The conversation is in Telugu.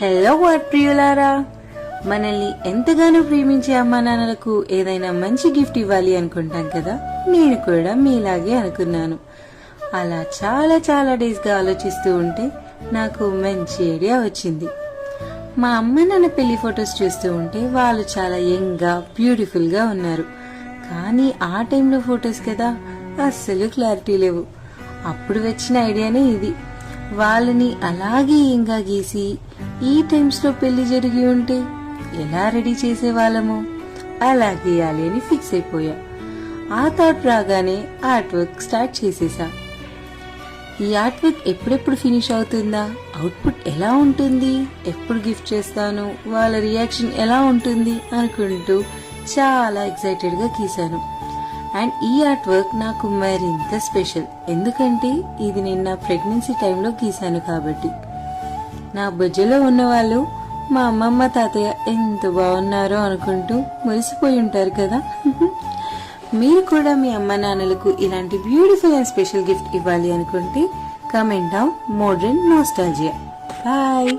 హలో వాట్ ప్రియులారా, మనల్ని ఎంతగానో ప్రేమించే అమ్మా నాన్నలకు ఏదైనా మంచి గిఫ్ట్ ఇవ్వాలి అనుకుంటాం కదా. నేను కూడా మీలాగే అనుకున్నాను. అలా చాలా చాలా డేస్ గా ఆలోచిస్తూ ఉంటే నాకు మంచి ఐడియా వచ్చింది. మా అమ్మ నాన్న పెళ్లి ఫొటోస్ చూస్తూ ఉంటే వాళ్ళు చాలా యంగ్ గా బ్యూటిఫుల్ గా ఉన్నారు. కానీ ఆ టైంలో ఫొటోస్ కదా, అస్సలు క్లారిటీ లేవు. అప్పుడు వచ్చిన ఐడియానే ఇది. వాళ్ళని అలాగే యంగ్ గా గీసి ఈ టైమ్స్ లో పెళ్లి జరిగి ఉంటే ఎలా రెడీ చేసేవాళ్ళము, అలా గీయాలి అని ఫిక్స్ అయిపోయా. ఆ థాట్ రాగానే ఆర్ట్ వర్క్ స్టార్ట్ చేసేసా. ఈ ఆర్ట్ వర్క్ ఎప్పుడెప్పుడు ఫినిష్ అవుతుందా, అవుట్పుట్ ఎలా ఉంటుంది, ఎప్పుడు గిఫ్ట్ చేస్తాను, వాళ్ళ రియాక్షన్ ఎలా ఉంటుంది అనుకుంటూ చాలా ఎక్సైటెడ్ గా గీశాను. అండ్ ఈ ఆర్ట్ వర్క్ నాకు మరింత స్పెషల్, ఎందుకంటే ఇది నేను నా ప్రెగ్నెన్సీ టైంలో గీశాను కాబట్టి. నా బుజ్జలో ఉన్న వాళ్ళు మా అమ్మమ్మ తాతయ్య ఎంత బాగున్నారో అనుకుంటూ మురిసిపోయి ఉంటారు కదా. మీరు కూడా మీ అమ్మ నాన్నలకు ఇలాంటి బ్యూటిఫుల్ అండ్ స్పెషల్ గిఫ్ట్ ఇవ్వాలి అనుకుంటే comment down modern nostalgia. Bye.